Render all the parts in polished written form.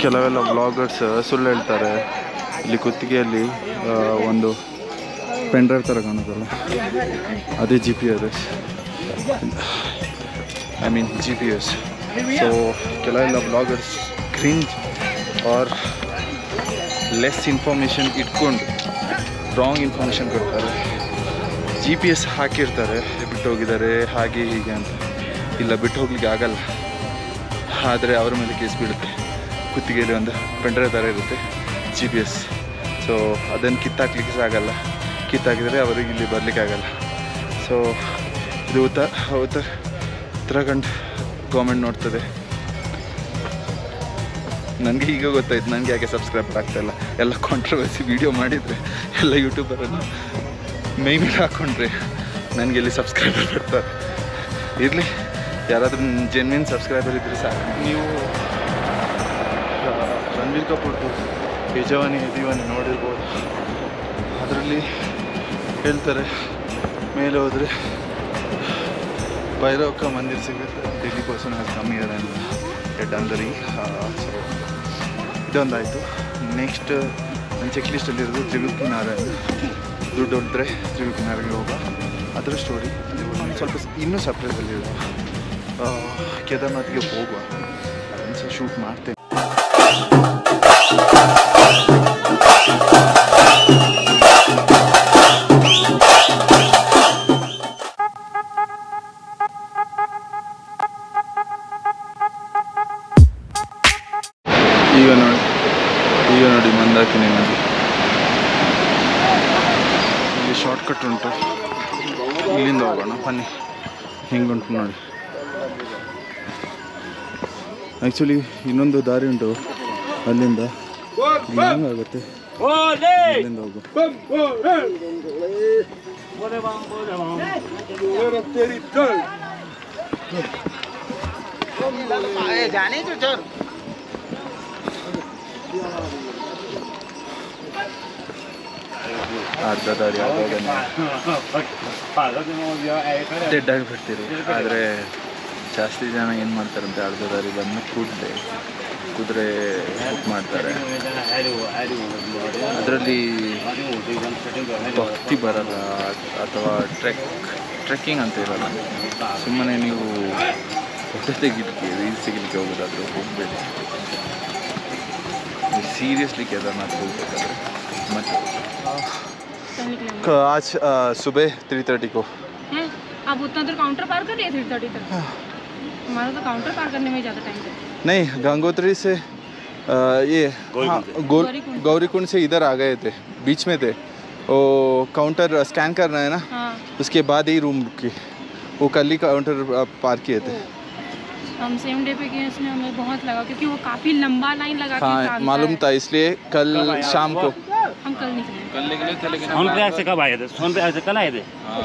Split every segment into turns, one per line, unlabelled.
ಕೆಲವೆಲ್ಲ ವ್ಲಾಗರ್ಸ್ ಸುಳ್ಳು ಹೇಳ್ತಾರೆ. ಇಲ್ಲಿ ಕುತ್ತಿಗೆಯಲ್ಲಿ ಒಂದು ಪೆಂಡ್ರೈವ್ ಥರ ಕಾಣುತ್ತಲ್ಲ, ಅದೇ GPS. I mean GPS. So ಕೆಲವೆಲ್ಲ vloggers cringe or less information ಇಟ್ಕೊಂಡು ರಾಂಗ್ ಇನ್ಫಾರ್ಮೇಷನ್ ಕೊಡ್ತಾರೆ. GPS ಹಾಕಿರ್ತಾರೆ, ಬಿಟ್ಟು ಹೋಗಿದ್ದಾರೆ ಹಾಗೆ ಹೀಗೆ ಅಂತ. ಇಲ್ಲ, ಬಿಟ್ಟು ಹೋಗ್ಲಿಕ್ಕೆ ಆಗಲ್ಲ, ಆದರೆ ಅವರ ಮೇಲೆ ಕೇಸ್ ಬೀಳುತ್ತೆ. ಕುತ್ತಿಗೆಯಲ್ಲಿ ಒಂದು ಪೆಂಡ್ರೈವ್ ಥರ ಇರುತ್ತೆ GPS. ಸೊ ಅದನ್ನು ಕಿತ್ತಾಕ್ಲಿಕ್ಕೆ ಸಹ ಆಗಲ್ಲ, ಕಿತ್ತಾಕಿದರೆ ಅವರಿಗೆ ಇಲ್ಲಿ ಬರಲಿಕ್ಕೆ ಆಗಲ್ಲ. ಸೊ ಇದು ಉತ್ತರಾಖಂಡ್ ಗೌರ್ಮೆಂಟ್ ನೋಡ್ತದೆ. ನನಗೆ ಈಗ ಗೊತ್ತಾಯ್ತು ನನಗೆ ಯಾಕೆ ಸಬ್ಸ್ಕ್ರೈಬರ್ ಆಗ್ತಾಯಿಲ್ಲ. ಎಲ್ಲ ಕಾಂಟ್ರವರ್ಸಿ ವೀಡಿಯೋ ಮಾಡಿದರೆ ಎಲ್ಲ ಯೂಟ್ಯೂಬರನ್ನು ಮೈ ಮೇಲೆ ಹಾಕ್ಕೊಂಡ್ರೆ ನನಗೆ ಇಲ್ಲಿ ಸಬ್ಸ್ಕ್ರೈಬರ್ ಬರ್ತಾರೆ. ಇರಲಿ, ಯಾರಾದರೂ ಜೆನ್ವಿನ್ ಸಬ್ಸ್ಕ್ರೈಬರ್ ಇದ್ದರೆ ಸಾಕು. ನೀವು ರಣಬೀರ್ ಕಪೂರ್ದು ಯೇ ಜವಾನಿ ಹೈ ದೀವಾನಿ ನೋಡಿರ್ಬೋದು. ಅದರಲ್ಲಿ ಹೇಳ್ತಾರೆ ಮೇಲೆ ಹೋದರೆ ಭೈರವ್ ಕಾ ಮಂದಿರ್ ಸಿಗುತ್ತೆ, Delhi person has come here and get ಅಂದರಿ. ಸೊ ಇದೊಂದಾಯಿತು. ನೆಕ್ಸ್ಟ್ ನನ್ನ ಚೆಕ್ ಲಿಸ್ಟಲ್ಲಿರೋದು ತ್ರಿವಿಕ್ರಮ ನಾರಾಯಣ್. ದುಡ್ಡು ಹೊಡೆದ್ರೆ ತ್ರಿವಿಕ್ರಮ ನಾರಾಯಣ್ಗೆ ಹೋಗ, ಅದರ ಸ್ಟೋರಿ ಸ್ವಲ್ಪ ಇನ್ನೂ ಸರ್ಪ್ರೈಸಲ್ಲಿರುವ ಕೇದಾರ್ನಾಥ್ಗೆ ಹೋಗುವ, ಅದನ್ನು ಸಹ ಶೂಟ್ ಮಾಡ್ತೇನೆ. ಈಗ ನೋಡಿ ಮಂದಾಕಿನಿ ನದಿ. ಇಲ್ಲಿ ಶಾರ್ಟ್ಕಟ್ ಉಂಟು, ಇಲ್ಲಿಂದ ಹೋಗೋಣ ಬನ್ನಿ. ಹಿಂಗುಂಟು ನೋಡಿ. ಆ್ಯಕ್ಚುಲಿ ಇನ್ನೊಂದು ದಾರಿ ಉಂಟು ಅಲ್ಲಿಂದ, ಆಗುತ್ತೆ ಅಲ್ಲಿಂದ ಹೋಗು. ಅರ್ಧ ದಾರಿ ಡೆಡ್ಡಾಗಿ ಬಿಡ್ತೀರಿ. ಆದರೆ ಜಾಸ್ತಿ ಜನ ಏನು ಮಾಡ್ತಾರಂತೆ, ಅರ್ಧ ದಾರಿ ಬಂದು ಕುದುರೆ ಬುಕ್ ಮಾಡ್ತಾರೆ. ಅದರಲ್ಲಿ ಭಕ್ತಿ ಬರಲ್ಲ ಅಥವಾ ಟ್ರೆಕ್ಕಿಂಗ್ ಅಂತ ಇರಲ್ಲ. ಸುಮ್ಮನೆ ನೀವು ಫೋಟೋ ತೆಗಿಲಿಕ್ಕೆ, ರೀಲ್ಸ್ ತೆಗಿಲಿಕ್ಕೆ ಹೋಗೋದಾದರೂ ಹೋಗಬೇಡಿ. सीरियसली केदारनाथ होगಬೇಕಾದ್ರೆ ಮತ್ತೆ आज सुबह 3:30 को
हैं। आप उतना दूर काउंटर पार कर लिए 3:30 तक? हमारा तो काउंटर पार करने में ज़्यादा टाइम लगता।
नहीं, गंगोत्री से ये गौरीकुंड से इधर आ गए थे, बीच में थे. वो काउंटर स्कैन करना है ना, उसके बाद ही रूम रुकी. वो कल ही काउंटर पार किए थे.
हम सेम डे पे गए, इसमें हमें बहुत लगा क्योंकि वो काफ़ी लंबा लाइन लगा के
हाँ, मालूम था, इसलिए कल शाम को
हम कल निकले
थे. लेकिन सोनप्रयाग से कब आए थे? सोनप्रयाग से कल आए थे.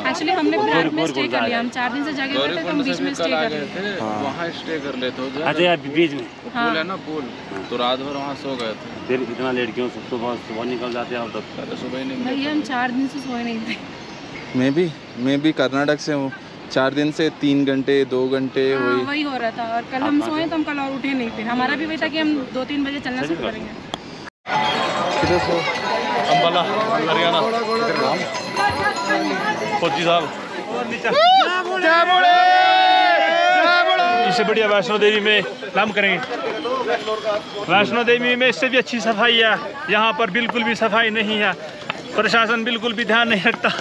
एक्चुअली हमने प्रयाग में स्टे कर लिया. हम 4 दिन से जगह पे थे, हम बीच में स्टे कर लिए थे.
वहाँ स्टे कर लेते हो.
अच्छा, बीच में
पुल है ना, पुल, तो रात भर वहाँ सो गए थे.
फिर इतना लेट क्यों? सुबह निकल जाते हैं. अब तक
सुबह ही नहीं.
भैया हम 4 दिन से सोए नहीं थे.
मैं भी कर्नाटक से हूँ. 4 दिन से 3 घंटे 2 घंटे
वही हो रहा था. और कल हम सोए तो हम कल और उठे नहीं. फिर हमारा भी वही था कि हम 2-3 बजे चलना शुरू करेंगे.
अंबाला, हरियाणा. फौजी साहब, इससे बढ़िया वैष्णो देवी में नाम करेंगे. वैष्णो देवी में इससे भी अच्छी सफाई है. यहाँ पर बिल्कुल भी सफाई नहीं है. प्रशासन बिल्कुल भी ध्यान नहीं रखता.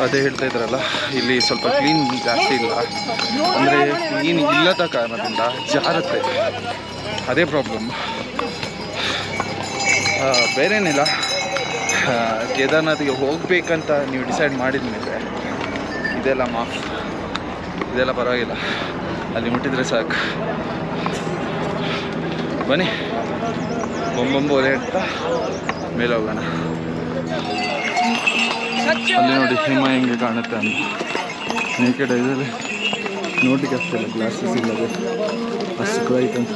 ಅದೇ ಹೇಳ್ತಾ ಇದ್ರಲ್ಲ, ಇಲ್ಲಿ ಸ್ವಲ್ಪ ಕ್ಲೀನ್ ಜಾಸ್ತಿ ಇಲ್ಲ. ಅಂದರೆ ಕ್ಲೀನ್ ಇಲ್ಲದ ಕಾರಣದಿಂದ ಜಾರುತ್ತೆ, ಅದೇ ಪ್ರಾಬ್ಲಮ್, ಬೇರೇನಿಲ್ಲ. ಕೇದಾರ್ನಾಥ್ಗೆ ಹೋಗಬೇಕಂತ ನೀವು ಡಿಸೈಡ್ ಮಾಡಿದ ಮೇಲೆ ಇದೆಲ್ಲ ಮಾಫ್, ಇದೆಲ್ಲ ಪರವಾಗಿಲ್ಲ, ಅಲ್ಲಿ ಮುಟ್ಟಿದ್ರೆ ಸಾಕು. ಬನ್ನಿ, ಬೊಂಬೊಂಬು ಒಲೆ ಇಡ್ತಾ ಮೇಲೆ ಹೋಗೋಣ. ಅಲ್ಲಿ ನೋಡಿ ಹಿಮ ಹೆಂಗೆ ಕಾಣುತ್ತೆ ಅಂತ. ನೇಕೆಡ್ ಐದಲ್ಲಿ ನೋಡ್ಲಿಕ್ಕೆ ಅಷ್ಟಿಲ್ಲ, ಗ್ಲಾಸಸ್ ಇಲ್ಲದೆ ಅಷ್ಟು ಬ್ರೈಟ್ ಅಂತ.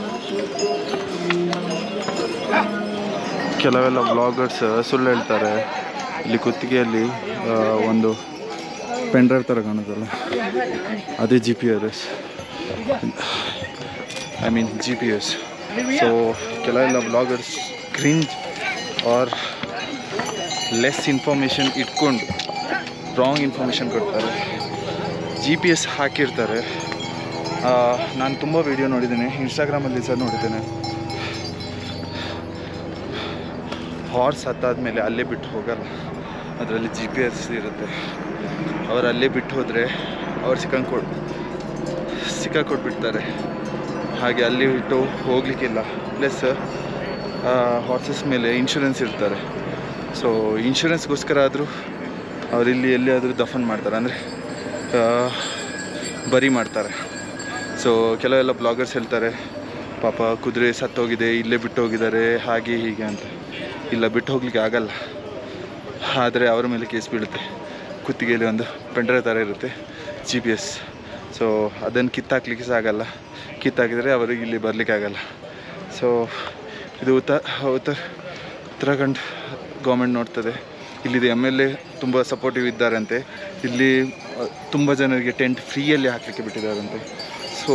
ಕೆಲವೆಲ್ಲ ವ್ಲಾಗರ್ಸ್ ಸುಳ್ಳು ಹೇಳ್ತಾರೆ. ಇಲ್ಲಿ ಕುತ್ತಿಗೆಯಲ್ಲಿ ಒಂದು ಪೆಂಡ್ರೈವ್ ಥರ ಕಾಣುತ್ತಲ್ಲ, ಅದೇ GPS. ಸೊ ಕೆಲವೆಲ್ಲ bloggers cringe or less information ಇಟ್ಕೊಂಡು ರಾಂಗ್ ಇನ್ಫಾರ್ಮೇಷನ್ ಕೊಡ್ತಾರೆ. GPS ಹಾಕಿರ್ತಾರೆ. ನಾನು ತುಂಬ ವೀಡಿಯೋ ನೋಡಿದ್ದೇನೆ, ಇನ್ಸ್ಟಾಗ್ರಾಮಲ್ಲಿ ಸಹ ನೋಡಿದ್ದೇನೆ. ಹಾರ್ಸ್ ಹತ್ತಾದ್ಮೇಲೆ ಅಲ್ಲೇ ಬಿಟ್ಟು ಹೋಗಲ್ಲ, ಅದರಲ್ಲಿ GPS ಇರುತ್ತೆ. ಅವರು ಅಲ್ಲೇ ಬಿಟ್ಟು ಹೋದರೆ ಅವ್ರು ಸಿಕ್ಕಾಕೊಟ್ಬಿಡ್ತಾರೆ. ಹಾಗೆ ಅಲ್ಲಿ ಬಿಟ್ಟು ಹೋಗಲಿಕ್ಕಿಲ್ಲ. ಪ್ಲಸ್ ಹಾರ್ಸಸ್ ಮೇಲೆ ಇನ್ಶೂರೆನ್ಸ್ ಇರ್ತಾರೆ. ಸೊ ಇನ್ಶೂರೆನ್ಸ್ಗೋಸ್ಕರ ಆದರೂ ಅವರಿಲ್ಲಿ ಎಲ್ಲಿಯಾದರೂ ದಫನ್ ಮಾಡ್ತಾರೆ, ಅಂದರೆ ಬರಿ ಮಾಡ್ತಾರೆ. ಸೊ ಕೆಲವೆಲ್ಲ ಬ್ಲಾಗರ್ಸ್ ಹೇಳ್ತಾರೆ ಪಾಪ ಕುದುರೆ ಸತ್ತೋಗಿದೆ, ಇಲ್ಲೇ ಬಿಟ್ಟು ಹೋಗಿದ್ದಾರೆ, ಹಾಗೆ ಹೀಗೆ ಅಂತ. ಇಲ್ಲ, ಬಿಟ್ಟು ಹೋಗ್ಲಿಕ್ಕೆ ಆಗಲ್ಲ. ಆದರೆ ಅವರ ಮೇಲೆ ಕೇಸ್ ಬೀಳುತ್ತೆ. ಕುತ್ತಿಗೆಯಲ್ಲಿ ಒಂದು ಪೆಂಡ್ರೈವ್ ಥರ ಇರುತ್ತೆ, GPS. ಸೊ ಅದನ್ನು ಕಿತ್ತಾಕ್ಲಿಕ್ಕೆ ಸಹ ಆಗಲ್ಲ. ಕಿತ್ತಾಕಿದರೆ ಅವರಿಗೆ ಇಲ್ಲಿ ಬರಲಿಕ್ಕಾಗಲ್ಲ. ಸೊ ಇದು ಉತ್ತರಾಖಂಡ್ ಗೌರ್ಮೆಂಟ್ ನೋಡ್ತದೆ. ಇಲ್ಲಿದೆ MLA ತುಂಬ ಸಪೋರ್ಟಿವ್ ಇದ್ದಾರಂತೆ. ಇಲ್ಲಿ ತುಂಬ ಜನರಿಗೆ ಟೆಂಟ್ ಫ್ರೀಯಲ್ಲಿ ಹಾಕಲಿಕ್ಕೆ ಬಿಟ್ಟಿದ್ದಾರಂತೆ. ಸೊ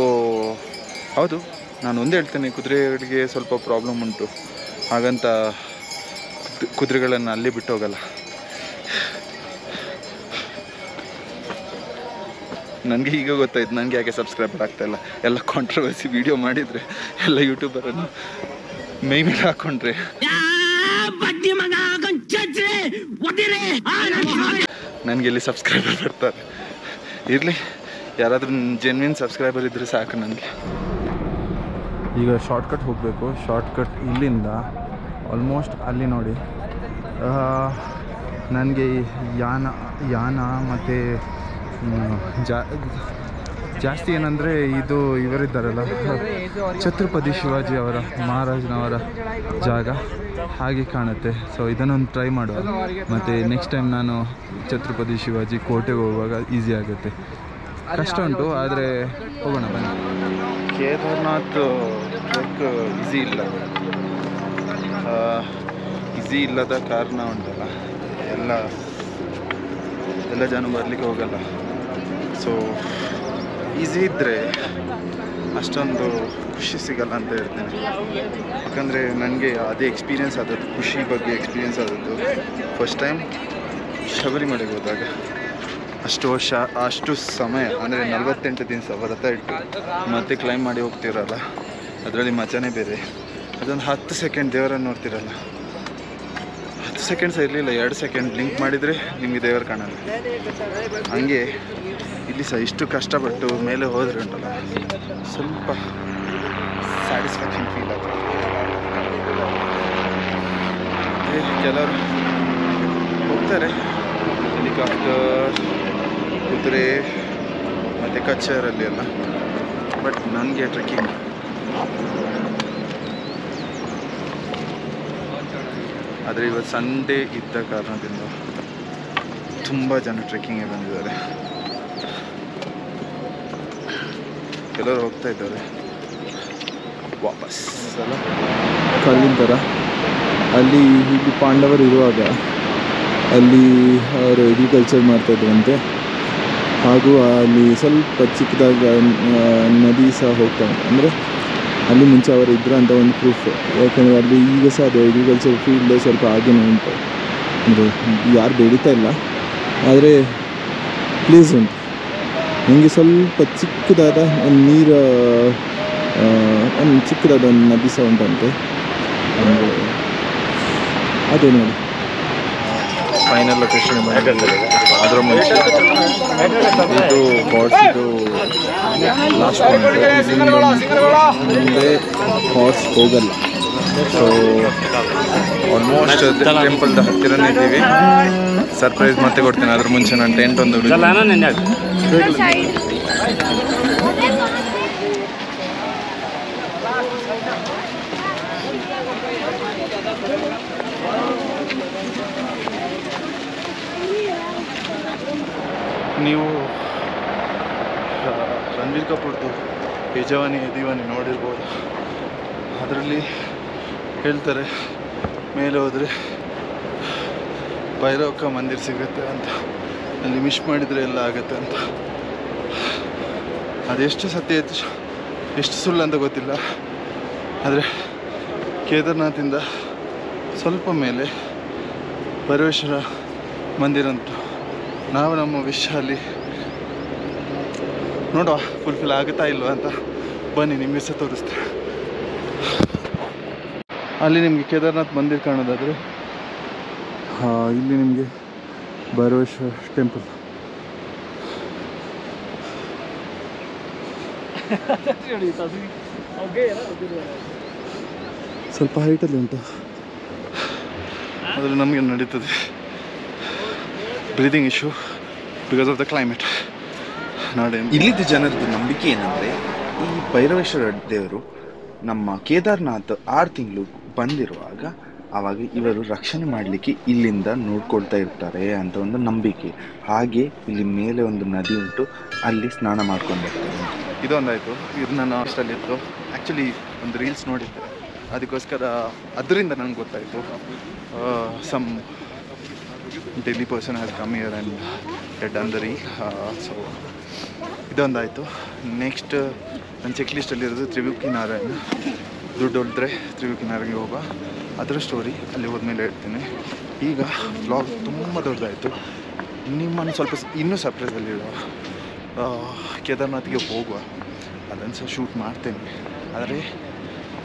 ಹೌದು, ನಾನು ಒಂದು ಹೇಳ್ತೇನೆ, ಕುದುರೆಗಳಿಗೆ ಸ್ವಲ್ಪ ಪ್ರಾಬ್ಲಮ್ ಉಂಟು. ಹಾಗಂತ ಕುದುರೆಗಳನ್ನು ಅಲ್ಲೇ ಬಿಟ್ಟು ಹೋಗಲ್ಲ. ನನಗೆ ಈಗ ಗೊತ್ತಾಯ್ತು ನನಗೆ ಯಾಕೆ ಸಬ್ಸ್ಕ್ರೈಬರ್ ಆಗ್ತಾಯಿಲ್ಲ. ಎಲ್ಲ ಕಾಂಟ್ರವರ್ಸಿ ವೀಡಿಯೋ ಮಾಡಿದರೆ ಎಲ್ಲ ಯೂಟ್ಯೂಬರನ್ನು ಮೈ ಮೇಲೆ ಹಾಕ್ಕೊಂಡ್ರೆ ನನಗೆ ಇಲ್ಲಿ ಸಬ್ಸ್ಕ್ರೈಬರ್ ಬರ್ತಾರೆ. ಇರಲಿ, ಯಾರಾದರೂ ಜೆನ್ವಿನ್ ಸಬ್ಸ್ಕ್ರೈಬರ್ ಇದ್ದರೆ ಸಾಕು ನನಗೆ. ಈಗ ಶಾರ್ಟ್ಕಟ್ ಹೋಗಬೇಕು. ಶಾರ್ಟ್ಕಟ್ ಇಲ್ಲಿಂದ ಆಲ್ಮೋಸ್ಟ್ ಅಲ್ಲಿ ನೋಡಿ, ನನಗೆ ಯಾನ ಮತ್ತು ಜಾಸ್ತಿ ಏನಂದರೆ ಇದು ಇವರಿದ್ದಾರಲ್ಲ, ಛತ್ರಪತಿ ಶಿವಾಜಿ ಅವರ ಮಹಾರಾಜನವರ ಜಾಗ ಹಾಗೆ ಕಾಣುತ್ತೆ. ಸೊ ಇದನ್ನೊಂದು ಟ್ರೈ ಮಾಡುವ. ಮತ್ತು ನೆಕ್ಸ್ಟ್ ಟೈಮ್ ನಾನು ಛತ್ರಪತಿ ಶಿವಾಜಿ ಕೋಟೆಗೆ ಹೋಗುವಾಗ ಈಸಿ ಆಗುತ್ತೆ. ಕಷ್ಟ ಉಂಟು, ಆದರೆ ಹೋಗೋಣ ಬನ್ನಿ. ಕೇದಾರ್ನಾಥ್ ಟ್ರೆಕ್ ಈಸಿ ಇಲ್ಲ. ಈಸಿ ಇಲ್ಲದ ಕಾರಣ ಉಂಟಲ್ಲ, ಎಲ್ಲ ಜನ ಬರಲಿಕ್ಕೆ ಹೋಗಲ್ಲ. ಸೊ ಈಸಿ ಇದ್ದರೆ ಅಷ್ಟೊಂದು ಖುಷಿ ಸಿಗಲ್ಲ ಅಂತ ಹೇಳ್ತೇನೆ. ಯಾಕಂದರೆ ನನಗೆ ಅದೇ ಎಕ್ಸ್ಪೀರಿಯೆನ್ಸ್ ಆದದ್ದು, ಖುಷಿ ಬಗ್ಗೆ ಎಕ್ಸ್ಪೀರಿಯೆನ್ಸ್ ಆದದ್ದು ಫಸ್ಟ್ ಟೈಮ್ ಶಬರಿಮಲೆಗೆ ಹೋದಾಗ. ಅಷ್ಟು ಸಮಯ ಅಂದರೆ 48 ದಿವಸ ವ್ರತ ಇಟ್ಟು ಮತ್ತೆ ಕ್ಲೈಮ್ ಮಾಡಿ ಹೋಗ್ತಿರಲ್ಲ, ಅದರಲ್ಲಿ ಮಜಾನೇ ಬೇರೆ. ಅದೊಂದು 10 ಸೆಕೆಂಡ್ ದೇವರನ್ನು ನೋಡ್ತಿರಲ್ಲ. 10 ಸೆಕೆಂಡ್ಸ್ ಇರಲಿಲ್ಲ, 2 ಸೆಕೆಂಡ್ ಬ್ಲಿಂಕ್ ಮಾಡಿದರೆ ನಿಮಗೆ ದೇವರು ಕಾಣಲ್ಲ. ಹಂಗೆ ಇಲ್ಲಿ ಸಹ ಇಷ್ಟು ಕಷ್ಟಪಟ್ಟು ಮೇಲೆ ಹೋದರೆ ಉಂಟಲ್ಲ, ಸ್ವಲ್ಪ ಸ್ಯಾಟಿಸ್ಫ್ಯಾಕ್ಷನ್ ಫೀಲ್ ಆಗ್ತದೆ. ಕೆಲವರು ಹೋಗ್ತಾರೆ ಹೆಲಿಕಾಪ್ಟರ್, ಕುದುರೆ ಮತ್ತು ಕಚ್ಚರಲ್ಲಿ ಎಲ್ಲ. ಬಟ್ ನನಗೆ ಟ್ರೆಕ್ಕಿಂಗ್ ಆದರೆ ಇವತ್ತು ಸಂಡೇ ಇದ್ದ ಕಾರಣದಿಂದ ತುಂಬ ಜನ ಟ್ರೆಕ್ಕಿಂಗ್ಗೆ ಬಂದಿದ್ದಾರೆ. ಕೆಲವರು ಹೋಗ್ತಾ ಇದ್ದಾರೆ ವಾಪಸ್. ಅಲ್ಲ ಕಲ್ಲಿನ ಥರ ಅಲ್ಲಿ ಇಲ್ಲಿ ಪಾಂಡವರು ಇರುವಾಗ ಅಲ್ಲಿ ಅವರು ಅಗ್ರಿಕಲ್ಚರ್ ಮಾಡ್ತಾಯಿದ್ರಂತೆ. ಹಾಗೂ ಅಲ್ಲಿ ಸ್ವಲ್ಪ ಚಿಕ್ಕದಾಗಿ ನದಿ ಸಹ ಹೋಗ್ತಾರೆ. ಅಂದರೆ ಅಲ್ಲಿ ಮುಂಚೆ ಅವರು ಇದ್ರು ಅಂತ ಒಂದು ಪ್ರೂಫ್. ಯಾಕಂದರೆ ಅಲ್ಲಿ ಈಗ ಸಹ ಅದು ಅಗ್ರಿಕಲ್ಚರ್ ಫೀಲ್ಡ್ ಸ್ವಲ್ಪ ಹಾಗೇನೆ ಉಂಟು. ಅಂದರೆ ಯಾರು ಬೆಳೀತಾ ಇಲ್ಲ, ಆದರೆ ಪ್ಲೇಸ್ ಉಂಟು. ನನಗೆ ಸ್ವಲ್ಪ ಚಿಕ್ಕದಾದ ಒಂದು ನೀರು, ಒಂದು ಚಿಕ್ಕದಾದ ಒಂದು ನದಿ ಸಹ ಉಂಟಂತೆ. ಅದೇ ನೋಡಿ ಫೈನಲ್ ಲೊಕೇಶನ್. ಅದರ ಮುಂಚೆ ಇದು ಹಾರ್ಸ್, ಇದು ಲಾಸ್ಟ್ ಮುಂದೆ ಹಾರ್ಸ್ ಹೋಗಲ್ಲ. ಸೊ ಆಲ್ಮೋಸ್ಟ್ ಟೆಂಪಲ್ದ ಹತ್ತಿರನೇ ಇದ್ದೀವಿ. ಸರ್ಪ್ರೈಸ್ ಮತ್ತೆ ಕೊಡ್ತೇನೆ. ಅದ್ರ ಮುಂಚೆ ನಾನು ಟೆಂಟ್ ಒಂದು ನೀವು ರಣಬೀರ್ ಕಪೂರ್ದು ಯೇ ಜವಾನಿ ಹೈ ದೀವಾನಿ ನೋಡಿರ್ಬೋದು. ಅದರಲ್ಲಿ ಹೇಳ್ತಾರೆ ಮೇಲೆ ಹೋದರೆ ಭೈರವಕ್ಕ ಮಂದಿರ ಸಿಗುತ್ತೆ ಅಂತ, ಅಲ್ಲಿ ಮಿಸ್ ಮಾಡಿದರೆ ಎಲ್ಲ ಆಗುತ್ತೆ ಅಂತ. ಅದೆಷ್ಟು ಸತ್ಯ ಎಷ್ಟು ಸುಳ್ಳು ಅಂತ ಗೊತ್ತಿಲ್ಲ. ಆದರೆ ಕೇದಾರ್ನಾಥಿಂದ ಸ್ವಲ್ಪ ಮೇಲೆ ಭೈರವೇಶ್ವರ ಮಂದಿರ ಉಂಟು. ನಾವು ನಮ್ಮ ವಿಶ್ ಅಲ್ಲಿ ನೋಡುವ ಫುಲ್ಫಿಲ್ ಆಗುತ್ತಾ ಇಲ್ವಾ ಅಂತ. ಬನ್ನಿ ನಿಮಗೆ ಸಹ ತೋರಿಸ್ತೇನೆ. ಅಲ್ಲಿ ನಿಮಗೆ ಕೇದಾರ್ನಾಥ್ ಮಂದಿರ ಕಾಣೋದಾದರೆ ಇಲ್ಲಿ ನಿಮಗೆ ಭೈರವೇಶ್ವರ ಟೆಂಪಲ್. ಸ್ವಲ್ಪ ಹೈಟಲ್ಲಿ ಉಂಟು, ಆದರೆ ನಮಗೆ ನಡೀತದೆ. Breathing issue because of the climate. ನಾಳೆ
ಇಲ್ಲಿದ್ದ ಜನರದ್ದು ನಂಬಿಕೆ ಏನಂದರೆ, ಈ ಭೈರವೇಶ್ವರ ದೇವರು ನಮ್ಮ ಕೇದಾರ್ನಾಥ್ 6 ತಿಂಗಳು ಬಂದಿರುವಾಗ ಆವಾಗ ಇವರು ರಕ್ಷಣೆ ಮಾಡಲಿಕ್ಕೆ ಇಲ್ಲಿಂದ ನೋಡ್ಕೊಳ್ತಾ ಇರ್ತಾರೆ ಅಂತ ಒಂದು ನಂಬಿಕೆ. ಹಾಗೆ ಇಲ್ಲಿ ಮೇಲೆ ಒಂದು ನದಿ ಉಂಟು, ಅಲ್ಲಿ ಸ್ನಾನ ಮಾಡ್ಕೊಂಡು ಬರ್ತಾರೆ.
ಇದೊಂದಾಯಿತು. ಇದು ನನ್ನ ಇಷ್ಟಲ್ಲಿತ್ತು. ಆ್ಯಕ್ಚುಲಿ ಒಂದು ರೀಲ್ಸ್ ನೋಡಿದ್ದೆ, ಅದಕ್ಕೋಸ್ಕರ ಅದರಿಂದ ನನಗೆ ಗೊತ್ತಾಯಿತು some Delhi person has come here and done the reel. So ಇದೊಂದಾಯಿತು. ನೆಕ್ಸ್ಟ್ ನನ್ನ ಚೆಕ್ ಲಿಸ್ಟಲ್ಲಿರೋದು ತ್ರಿವಿಕ್ರಮ ನಾರಾಯಣ. ದುಡ್ಡು ಹೊಲಿದ್ರೆ ತ್ರಿವಿಕ್ರಮ ನಾರಾಯಣಿಗೆ ಹೋಗೋ ಅದರ ಸ್ಟೋರಿ ಅಲ್ಲಿ ಹೋದ್ಮೇಲೆ ಹೇಳ್ತೀನಿ. ಈಗ ವ್ಲಾಗ್ ತುಂಬ ದೊಡ್ಡದಾಯಿತು. ನಿಮ್ಮನ್ನು ಸ್ವಲ್ಪ ಇನ್ನೂ ಸರ್ಪ್ರೈಸಲ್ಲಿಡುವ. ಕೇದಾರ್ನಾಥ್ಗೆ ಹೋಗುವ ಅದನ್ನು ಸಹ ಶೂಟ್ ಮಾಡ್ತೇನೆ, ಆದರೆ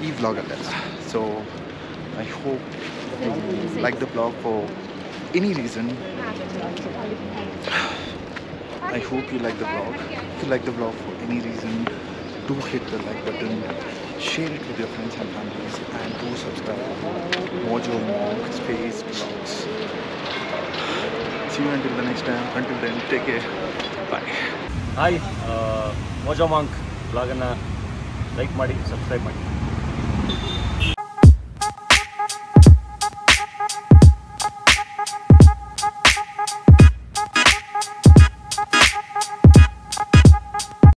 ಈ ವ್ಲಾಗಲ್ಲೆಲ್ಲ. So I hope like the vlog for any reason. I hope you like the vlog. If you like the vlog for any reason, do hit the like button, share it with your friends and families, and do subscribe to Mojo Monk Space Vlogs. See you until the next time. Until then, take care. Bye.
Hi, Mojo Monk ಬ್ಲಾಗನ್ನು like ಮಾಡಿ, subscribe ಮಾಡಿ.